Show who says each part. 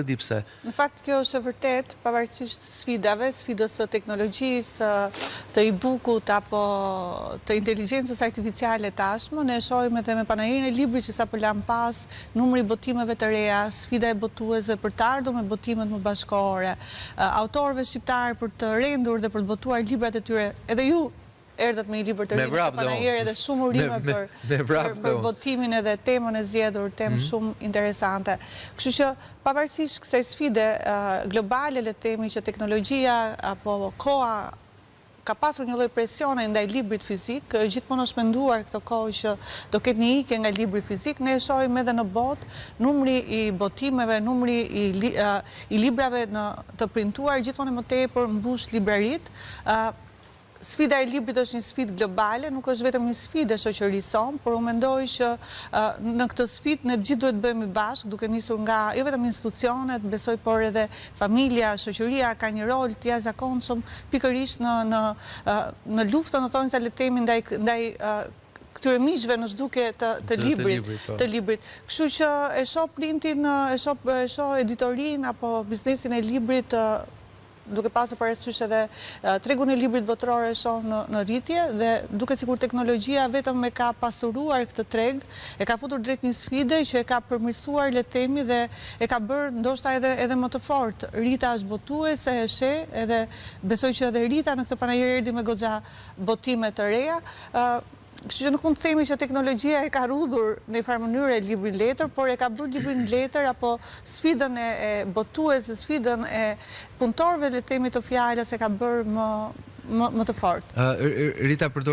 Speaker 1: di pse.
Speaker 2: Në fakt kjo është e vërtet, pavarësisht sfidave, sfidës së teknologjisë, të e-bookut apo të inteligjencës artificiale tashmë, ne shohim edhe me panajirin e librit që sapo lam pas, numri i botimeve të reja, sfida e botuesve për të ardhur me botimet më bashkëkohore, autorëve shqiptarë për të rendur dhe për të botuar librat e tyre, edhe ju erdhët me një libër të rinë të panajere dhe shumë urime për botimin edhe temën e zgjedhur, temë shumë interesante. Kështu që pavarësisht kësaj sfide globale, le të themi që teknologjia apo koha ka pasur një lloj presione ndaj librit fizik, gjithmonë është menduar këtë kohë që do ketë një ikje nga libri fizik, ne e shohim edhe në botë, numri i botimeve, numri i librave të printuar gjithmonë më tepër mbush libraritë. Sfida e librit është një sfidë globale, nuk është vetëm një sfidë shoqërisë sonë, por unë mendoj që në këtë sfidë ne gjithë duhet bëhemi bashkë, duke nisur nga jo vetëm institucionet, besoj por edhe familja, shoqëria ka një rol të jashtëzakonshëm pikërisht në luftën, në thonë se le të themi ndaj këtyre miqve në zhdukje të librit. Kështu që e shoh printin, e shoh editorin apo biznesin e librit duke pasur parasysh edhe tregun e librit botëror e shoh në rritje dhe duket sikur teknologjia vetëm e ka pasuruar këtë treg, e ka futur drejt një sfide që e ka përmirësuar le të themi dhe e ka bërë ndoshta edhe më të fortë. Rita është botuese, e sheh, edhe besoj që edhe Rita në këtë panajër erdhi me goxha botime të reja. Kështu që nuk mund të themi që teknologjia e ka rrudhur në një farë mënyrë librin letër, por e ka bërë librin letër apo sfidën e botuesve, sfidën e punëtorëve le të themi të fjalës e ka bërë më të fortë.
Speaker 1: Rita